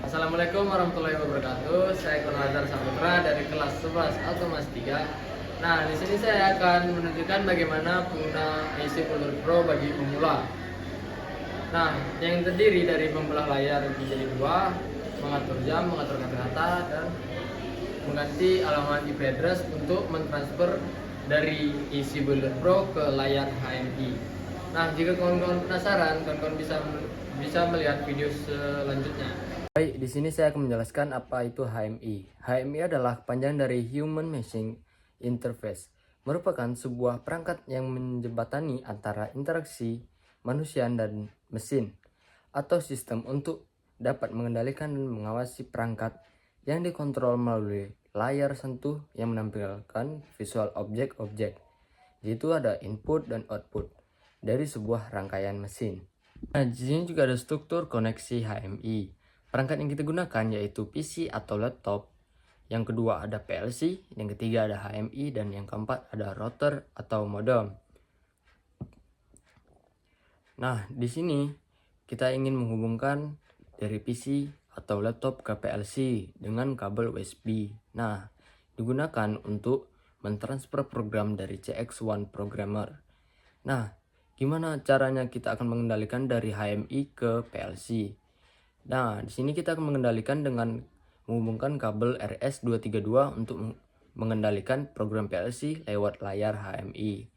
Assalamualaikum warahmatullahi wabarakatuh. Saya Kurniazar Saputra dari kelas 11 Automas 3. Nah, di sini saya akan menunjukkan bagaimana pengguna PC Builder Pro bagi pemula. Nah, yang terdiri dari membelah layar menjadi dua, mengatur jam, mengatur kata-kata, dan mengganti alamat IP address untuk mentransfer dari PC Builder Pro ke layar HMI. Nah, jika kawan-kawan penasaran, kawan-kawan bisa melihat video selanjutnya. Baik, di sini saya akan menjelaskan apa itu HMI. HMI adalah kepanjangan dari Human Machine Interface, merupakan sebuah perangkat yang menjembatani antara interaksi manusia dan mesin atau sistem untuk dapat mengendalikan dan mengawasi perangkat yang dikontrol melalui layar sentuh yang menampilkan visual objek-objek, yaitu ada input dan output dari sebuah rangkaian mesin. Nah, di sini juga ada struktur koneksi HMI. Perangkat yang kita gunakan yaitu PC atau laptop. Yang kedua ada PLC, yang ketiga ada HMI, dan yang keempat ada router atau modem. Nah, di sini kita ingin menghubungkan dari PC atau laptop ke PLC dengan kabel USB. Nah, digunakan untuk mentransfer program dari CX1 Programmer. Nah, gimana caranya kita akan mengendalikan dari HMI ke PLC? Nah, di sini kita akan mengendalikan dengan menghubungkan kabel RS232 untuk mengendalikan program PLC lewat layar HMI.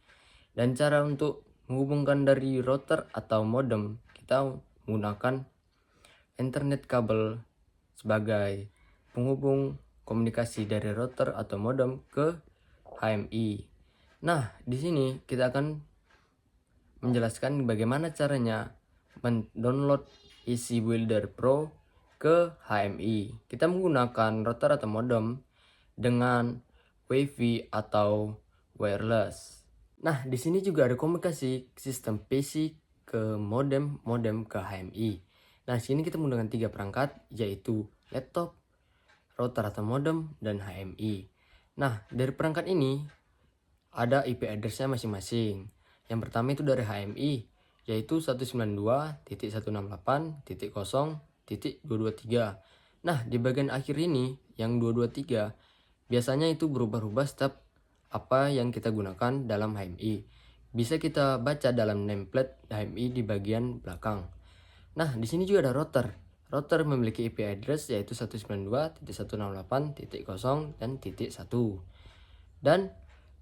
Dan cara untuk menghubungkan dari router atau modem, kita menggunakan Ethernet kabel sebagai penghubung komunikasi dari router atau modem ke HMI. Nah, di sini kita akan menjelaskan bagaimana caranya mendownload PC Builder Pro ke HMI. Kita menggunakan router atau modem dengan WiFi atau wireless. Nah, di sini juga ada komunikasi sistem PC ke modem ke HMI. Nah, di sini kita menggunakan 3 perangkat, yaitu laptop, router atau modem, dan HMI. Nah, dari perangkat ini ada IP address-nya masing-masing. Yang pertama itu dari HMI, yaitu 192.168.0.223. Nah, di bagian akhir ini yang 223 biasanya itu berubah-ubah setiap apa yang kita gunakan dalam HMI. Bisa kita baca dalam nameplate HMI di bagian belakang. Nah, di sini juga ada router. Router memiliki IP address yaitu 192.168.0 dan .1. Dan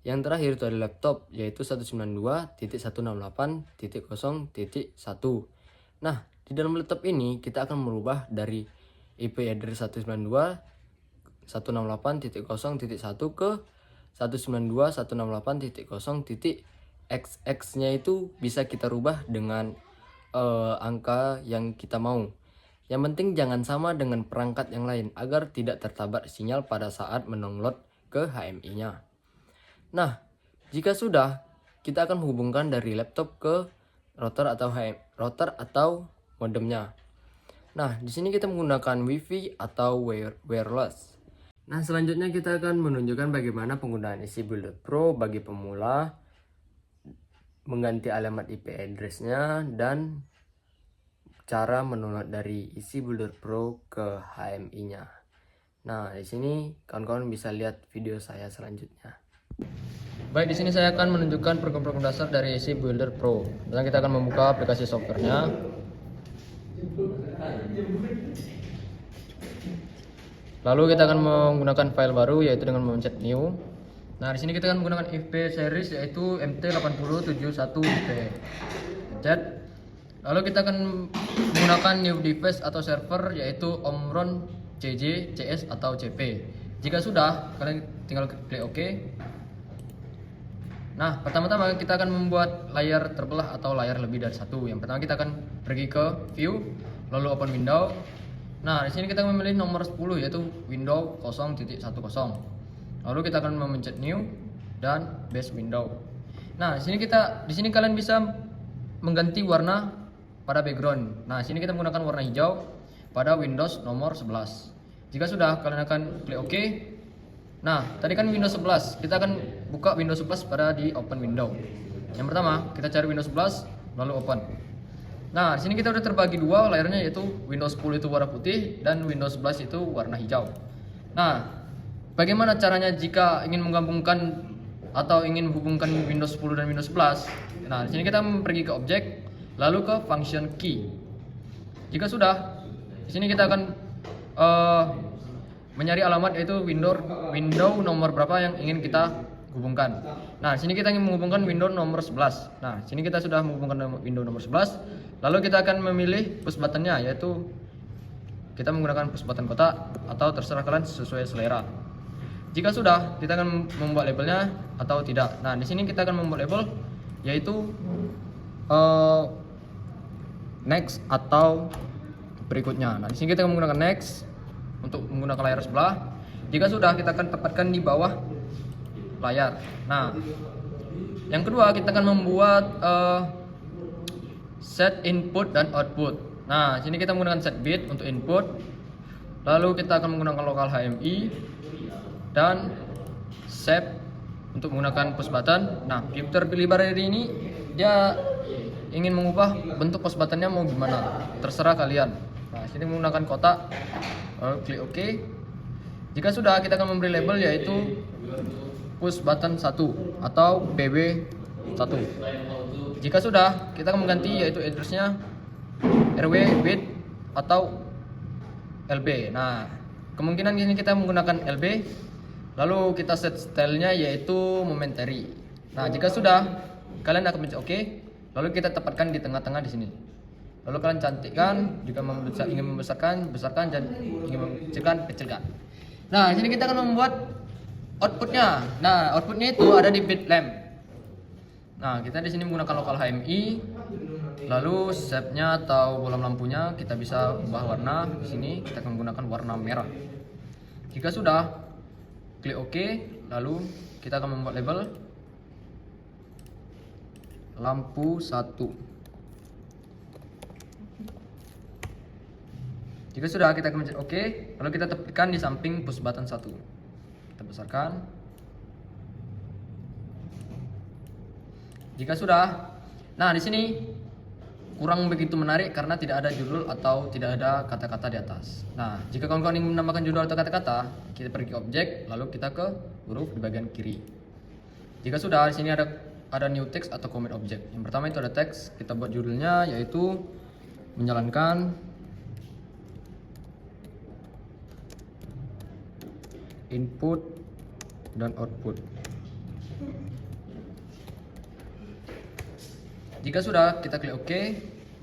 yang terakhir itu ada laptop yaitu 192.168.0.1. Nah, di dalam laptop ini kita akan merubah dari IP address 192.168.0.1 ke 192.168.0.xx-nya itu bisa kita rubah dengan angka yang kita mau. Yang penting jangan sama dengan perangkat yang lain agar tidak tertabar sinyal pada saat mendownload ke HMI-nya. Nah, jika sudah, kita akan menghubungkan dari laptop ke router atau modemnya. Nah, di sini kita menggunakan WiFi atau wireless. Nah, selanjutnya kita akan menunjukkan bagaimana penggunaan PC Builder Pro bagi pemula, mengganti alamat IP address-nya, dan cara mendownload dari PC Builder Pro ke HMI-nya. Nah, di sini kawan-kawan bisa lihat video saya selanjutnya. Baik, di sini saya akan menunjukkan program-program dasar dari PC Builder Pro. Dan kita akan membuka aplikasi softwarenya. Lalu kita akan menggunakan file baru yaitu dengan memencet new. Nah, di sini kita akan menggunakan IP series yaitu MT8071IP. Pencet. Lalu kita akan menggunakan new device atau server yaitu Omron CJ, CS atau CP. Jika sudah, kalian tinggal klik OK. Nah, pertama-tama kita akan membuat layar terbelah atau layar lebih dari satu. Yang pertama kita akan pergi ke View, lalu Open Window. Nah, di sini kita memilih nomor 10 yaitu Window 0.10. Lalu kita akan memencet New dan Base Window. Nah, di sini kalian bisa mengganti warna pada background. Nah, di sini kita menggunakan warna hijau pada Windows nomor 11. Jika sudah, kalian akan klik OK. Nah, tadi kan Windows 11, kita akan buka Windows 11 pada di Open Window. Yang pertama, kita cari Windows 11, lalu Open. Nah, di sini kita udah terbagi dua layarnya, yaitu Windows 10 itu warna putih dan Windows 11 itu warna hijau. Nah, bagaimana caranya jika ingin menggabungkan atau ingin menghubungkan Windows 10 dan Windows 11? Nah, di sini kita pergi ke objek, lalu ke function key. Jika sudah, di sini kita akan mencari alamat, yaitu window nomor berapa yang ingin kita hubungkan. Nah, di sini kita ingin menghubungkan window nomor 11. Nah, di sini kita sudah menghubungkan window nomor 11. Lalu kita akan memilih push buttonnya, yaitu kita menggunakan push button kotak atau terserah kalian sesuai selera. Jika sudah, kita akan membuat labelnya atau tidak. Nah, di sini kita akan membuat label, yaitu next atau berikutnya. Nah, di sini kita akan menggunakan next untuk menggunakan layar sebelah. Jika sudah, kita akan tempatkan di bawah layar. Nah, yang kedua kita akan membuat set input dan output. Nah, sini kita menggunakan set bit untuk input. Lalu kita akan menggunakan local HMI dan save untuk menggunakan push button. Nah, fitur library ini dia ingin mengubah bentuk push buttonnya mau gimana, terserah kalian. Nah, sini menggunakan kotak, lalu klik OK. Jika sudah, kita akan memberi label, yaitu push button 1 atau PB1. Jika sudah, kita akan mengganti, yaitu addressnya RW bit atau LB. Nah, kemungkinan ini kita menggunakan LB. Lalu kita set stylenya, yaitu momentary. Nah, jika sudah, kalian akan pencet OK. Lalu kita tempatkan di tengah-tengah di sini. Lalu kalian cantikkan. Jika ingin membesarkan, besarkan, dan ingin mengecilkan, kecilkan. Nah, di sini kita akan membuat outputnya. Nah, outputnya itu ada di bit lamp. Nah, kita di sini menggunakan local HMI. Lalu shape-nya atau bola lampunya kita bisa ubah warna. Di sini kita akan menggunakan warna merah. Jika sudah, klik OK. Lalu kita akan membuat label lampu 1. Jika sudah, kita akan mencet OK. Lalu kita tepikan di samping push button 1. Kita besarkan. Jika sudah, nah di sini kurang begitu menarik karena tidak ada judul atau tidak ada kata-kata di atas. Nah, jika kawan-kawan ingin menambahkan judul atau kata-kata, kita pergi ke objek, lalu kita ke huruf di bagian kiri. Jika sudah, di sini ada new text atau commit object. Yang pertama itu ada teks, kita buat judulnya, yaitu menjalankan input dan output. Jika sudah, kita klik OK.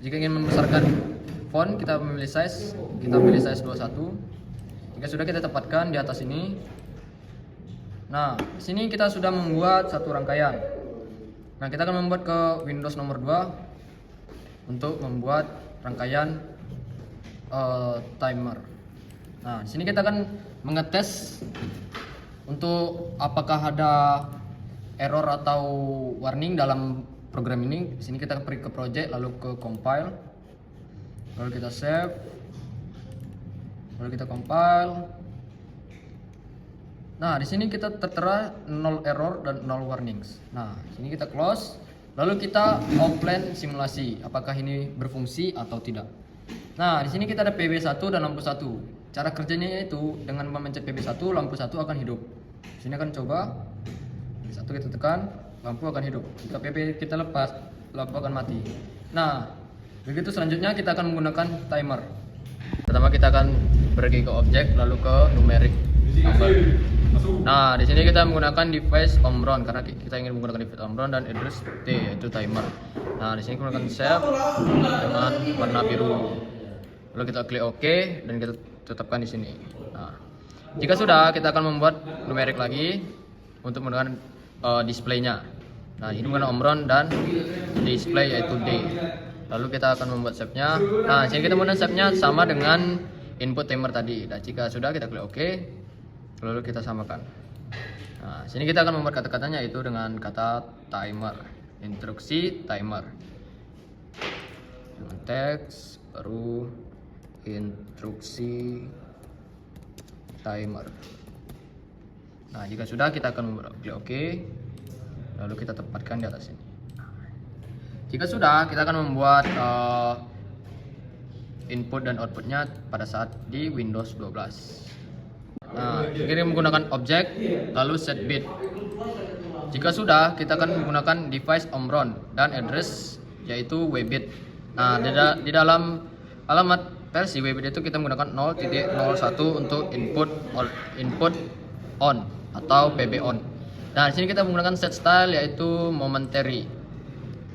Jika ingin membesarkan font, kita memilih size. Kita pilih size 21. Jika sudah, kita tempatkan di atas ini. Nah, di sini kita sudah membuat satu rangkaian. Nah, kita akan membuat ke Windows nomor 2 untuk membuat rangkaian timer. Nah, di sini kita akan mengetes untuk apakah ada error atau warning dalam program ini. Di sini kita pergi ke project, lalu ke compile, lalu kita save, lalu kita compile. Nah, di sini kita tertera 0 error dan 0 warnings. Nah, di sini kita close, lalu kita offline simulasi apakah ini berfungsi atau tidak. Nah, di sini kita ada PB1 dan lampu 1. Cara kerjanya yaitu dengan memencet PB1, lampu 1 akan hidup. Di sini akan coba PB1 kita tekan, lampu akan hidup. Jika PP kita lepas, lampu akan mati. Nah, begitu selanjutnya kita akan menggunakan timer. Pertama kita akan pergi ke objek, lalu ke numeric number. Nah, di sini kita menggunakan device Omron karena kita ingin menggunakan device Omron dan address T, yaitu timer. Nah, di sini menggunakan save dengan warna biru. Lalu kita klik OK dan kita tetapkan di sini. Nah, jika sudah, kita akan membuat numeric lagi untuk menggunakan displaynya. Nah, ini menggunakan Omron dan display, yaitu D. Lalu kita akan membuat shape-nya. Nah, sini kita menggunakan shape-nya sama dengan input timer tadi. Nah, jika sudah, kita klik OK. Lalu kita samakan. Nah, sini kita akan membuat kata-katanya, yaitu dengan kata timer, instruksi timer. Dengan teks baru instruksi timer. Nah, jika sudah, kita akan klik OK. Lalu kita tempatkan di atas ini. Jika sudah, kita akan membuat input dan outputnya pada saat di Windows 12. Nah, kita menggunakan objek lalu set bit. Jika sudah, kita akan menggunakan device Omron dan address yaitu wbit. Nah, di dalam alamat versi wbit itu kita menggunakan 0.01 untuk input on atau pb on. Nah, di sini kita menggunakan set style yaitu momentary.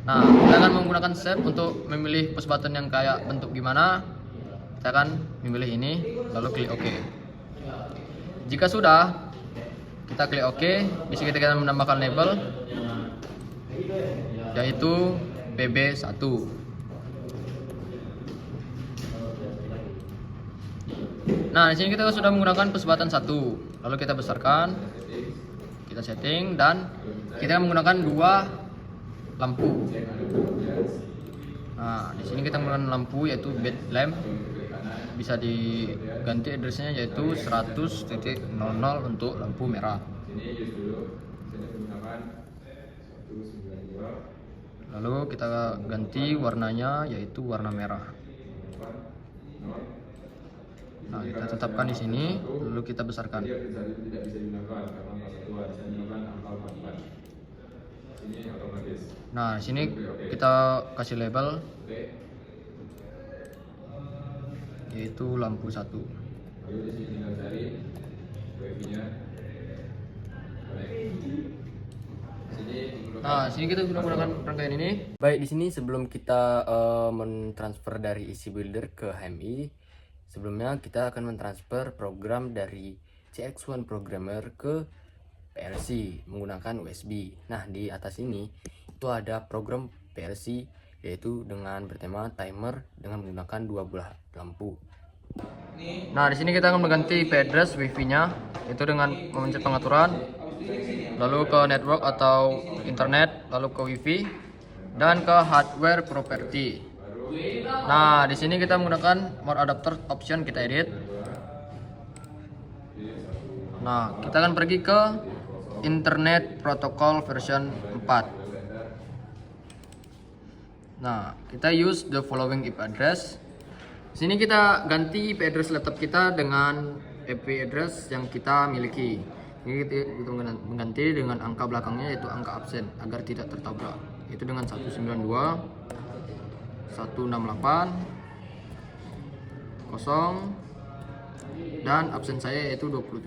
Nah, kita akan menggunakan set untuk memilih push button yang kayak bentuk gimana. Kita akan memilih ini lalu klik OK. Jika sudah, kita klik OK. Di sini kita akan menambahkan label yaitu PB1. Nah, di sini kita sudah menggunakan push button 1. Lalu kita besarkan, kita setting dan kita menggunakan 2 lampu. Nah, di sini kita menggunakan lampu yaitu bed lamp. Bisa diganti addressnya yaitu 100.00 untuk lampu merah. Lalu kita ganti warnanya yaitu warna merah. Nah, kita tetapkan di sini, lalu kita besarkan. Nah, di sini kita kasih label yaitu lampu 1. Nah, sini kita sudah menggunakan rangkaian ini. Baik, di sini sebelum kita mentransfer dari isi builder ke HMI, sebelumnya kita akan mentransfer program dari CX1 Programmer ke PLC menggunakan USB. Nah, di atas ini itu ada program PLC yaitu dengan bertema timer dengan menggunakan 2 buah lampu. Nah, di sini kita akan mengganti IP address Wi-Fi-nya itu dengan memencet pengaturan, lalu ke network atau internet, lalu ke Wi-Fi dan ke hardware property. Nah, di sini kita menggunakan more adapter option, kita edit. Nah, kita akan pergi ke internet protocol version 4. Nah, kita use the following IP address. Di sini kita ganti IP address laptop kita dengan IP address yang kita miliki. Ini kita mengganti dengan angka belakangnya yaitu angka absen agar tidak tertabrak. Itu dengan 192 168 0 dan absen saya yaitu 27.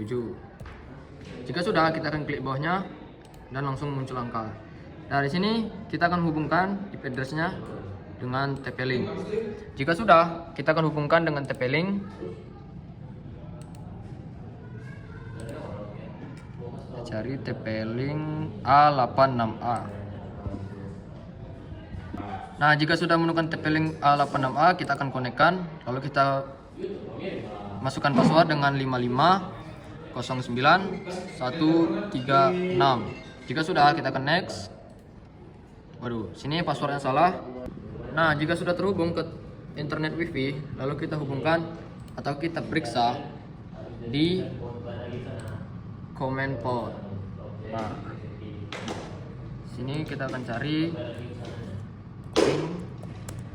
Jika sudah, kita akan klik bawahnya dan langsung muncul angka. Nah, di sini kita akan hubungkan IP address-nya dengan TP-Link. Jika sudah, kita akan hubungkan dengan TP-Link. Cari TP-Link A86A. Nah, jika sudah menemukan TP-Link A86A, kita akan konekkan. Lalu kita masukkan password dengan 5509136. Jika sudah, kita akan next. Waduh, sini passwordnya salah. Nah, jika sudah terhubung ke internet Wi-Fi, lalu kita hubungkan atau kita periksa di command port. Nah, sini kita akan cari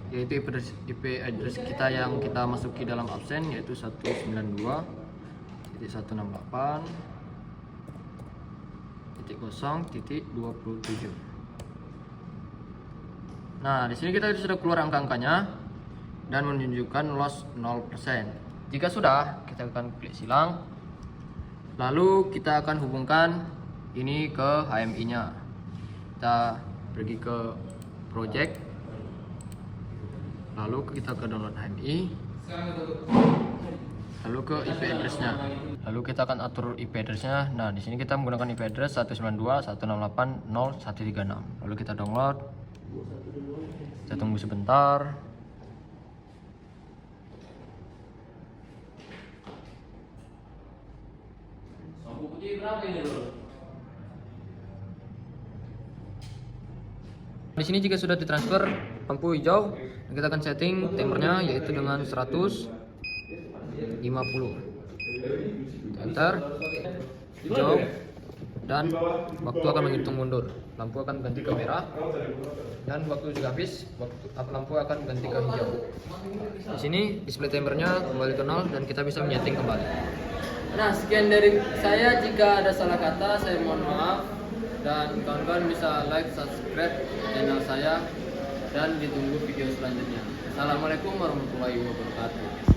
yaitu IP address kita yang kita masuki dalam absen yaitu 192.168.0.27. Nah, di sini kita sudah keluar angka-angkanya dan menunjukkan loss 0%. Jika sudah, kita akan klik silang. Lalu kita akan hubungkan ini ke HMI-nya. Kita pergi ke project. Lalu kita ke download HMI. Lalu ke IP address-nya. Lalu kita akan atur IP address-nya. Nah, di sini kita menggunakan IP address 192.168.0.136. Lalu kita download. Kita tunggu sebentar. Di sini jika sudah ditransfer lampu hijau, kita akan setting timernya yaitu dengan 150. Enter hijau. dan waktu akan menghitung mundur. Lampu akan berganti ke merah dan waktu juga habis, lampu akan berganti ke hijau. Di sini display timernya kembali ke 0 dan kita bisa menyeting kembali. Nah, sekian dari saya. Jika ada salah kata, saya mohon maaf. Dan kawan-kawan bisa like, subscribe channel saya, dan ditunggu video selanjutnya. Assalamualaikum warahmatullahi wabarakatuh.